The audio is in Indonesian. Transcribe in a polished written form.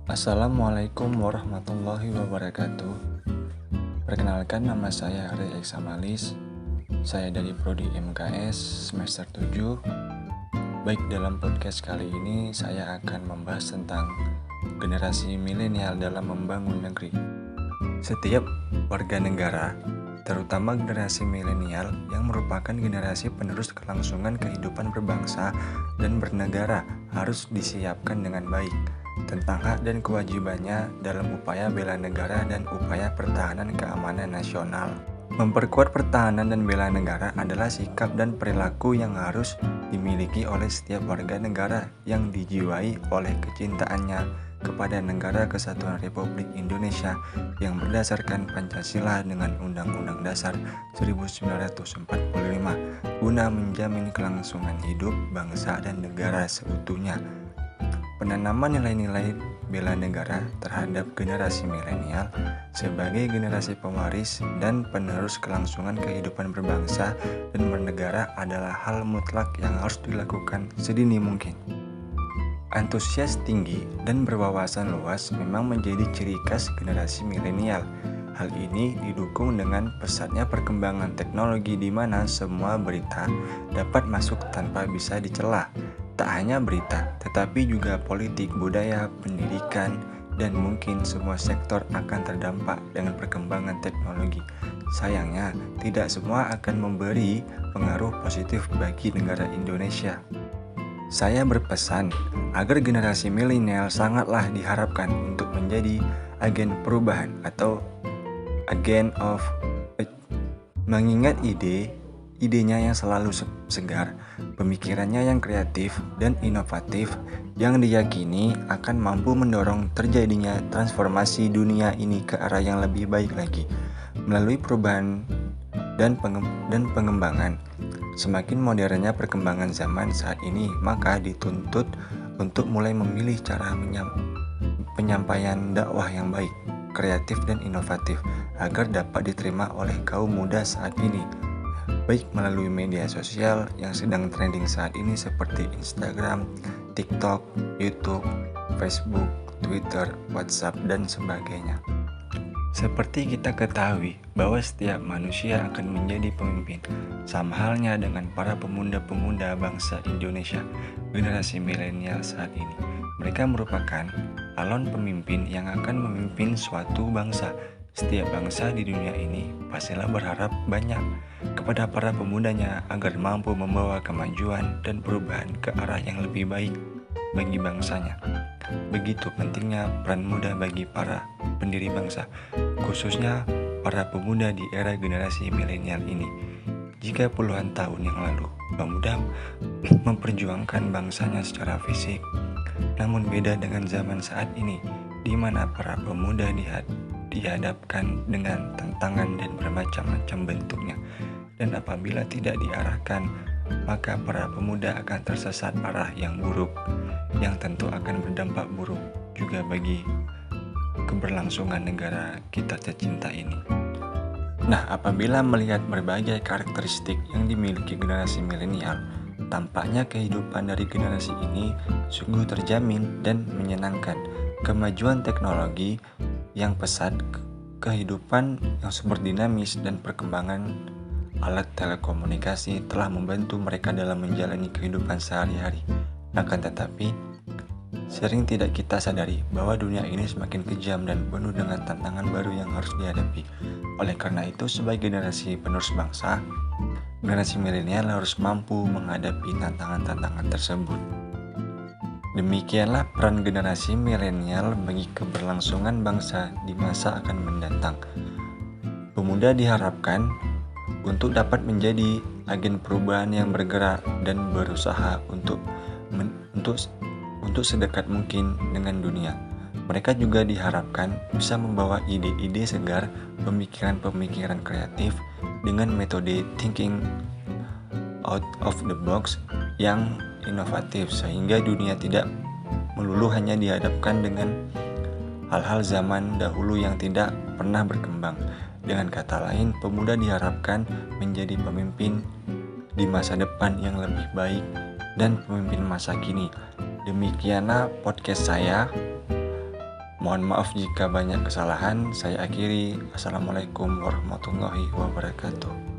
Assalamualaikum warahmatullahi wabarakatuh. Perkenalkan, nama saya Ari Eksamalis. Saya dari Prodi MKS semester 7. Baik, dalam podcast kali ini saya akan membahas tentang generasi milenial dalam membangun negeri. Setiap warga negara, terutama generasi milenial yang merupakan generasi penerus kelangsungan kehidupan berbangsa dan bernegara, harus disiapkan dengan baik tentang hak dan kewajibannya dalam upaya bela negara dan upaya pertahanan keamanan nasional. Memperkuat pertahanan dan bela negara adalah sikap dan perilaku yang harus dimiliki oleh setiap warga negara yang dijiwai oleh kecintaannya kepada Negara Kesatuan Republik Indonesia yang berdasarkan Pancasila dengan Undang-Undang Dasar 1945 guna menjamin kelangsungan hidup bangsa dan negara seutuhnya. Penanaman nilai-nilai bela negara terhadap generasi milenial sebagai generasi pewaris dan penerus kelangsungan kehidupan berbangsa dan bernegara adalah hal mutlak yang harus dilakukan sedini mungkin. Antusias tinggi dan berwawasan luas memang menjadi ciri khas generasi milenial. Hal ini didukung dengan pesatnya perkembangan teknologi di mana semua berita dapat masuk tanpa bisa dicela. Tak hanya berita, tetapi juga politik, budaya, pendidikan, dan mungkin semua sektor akan terdampak dengan perkembangan teknologi. Sayangnya, tidak semua akan memberi pengaruh positif bagi negara Indonesia. Saya berpesan agar generasi milenial sangatlah diharapkan untuk menjadi agen perubahan atau agen of mengingat idenya yang selalu segar, pemikirannya yang kreatif dan inovatif yang diyakini akan mampu mendorong terjadinya transformasi dunia ini ke arah yang lebih baik lagi melalui perubahan dan pengembangan. Semakin modernnya perkembangan zaman saat ini, maka dituntut untuk mulai memilih cara penyampaian dakwah yang baik, kreatif dan inovatif agar dapat diterima oleh kaum muda saat ini, baik melalui media sosial yang sedang trending saat ini seperti Instagram, TikTok, YouTube, Facebook, Twitter, WhatsApp, dan sebagainya. Seperti kita ketahui bahwa setiap manusia akan menjadi pemimpin, sama halnya dengan para pemuda-pemuda bangsa Indonesia, generasi milenial saat ini. Mereka merupakan calon pemimpin yang akan memimpin suatu bangsa. Setiap bangsa di dunia ini pastilah berharap banyak kepada para pemudanya agar mampu membawa kemajuan dan perubahan ke arah yang lebih baik bagi bangsanya. Begitu pentingnya peran muda bagi para pendiri bangsa, khususnya para pemuda di era generasi milenial ini. Jika puluhan tahun yang lalu pemuda memperjuangkan bangsanya secara fisik, namun beda dengan zaman saat ini, di mana para pemuda dihadapkan dengan tantangan dan bermacam-macam bentuknya, dan apabila tidak diarahkan, maka para pemuda akan tersesat arah yang buruk, yang tentu akan berdampak buruk juga bagi keberlangsungan negara kita tercinta ini. Nah, apabila melihat berbagai karakteristik yang dimiliki generasi milenial, tampaknya kehidupan dari generasi ini sungguh terjamin dan menyenangkan. Kemajuan teknologi yang pesat, kehidupan yang super dinamis, dan perkembangan alat telekomunikasi telah membantu mereka dalam menjalani kehidupan sehari-hari. Akan tetapi, sering tidak kita sadari bahwa dunia ini semakin kejam dan penuh dengan tantangan baru yang harus dihadapi. Oleh karena itu, sebagai generasi penerus bangsa, generasi milenial harus mampu menghadapi tantangan-tantangan tersebut. Demikianlah peran generasi milenial bagi keberlangsungan bangsa di masa akan mendatang. Pemuda diharapkan untuk dapat menjadi agen perubahan yang bergerak dan berusaha untuk sedekat mungkin dengan dunia. Mereka juga diharapkan bisa membawa ide-ide segar, pemikiran-pemikiran kreatif dengan metode thinking out of the box yang inovatif, sehingga dunia tidak melulu hanya dihadapkan dengan hal-hal zaman dahulu yang tidak pernah berkembang. Dengan kata lain, pemuda diharapkan menjadi pemimpin di masa depan yang lebih baik dan pemimpin masa kini Demikianlah podcast saya. Mohon maaf jika banyak kesalahan. Saya akhiri. Assalamualaikum warahmatullahi wabarakatuh.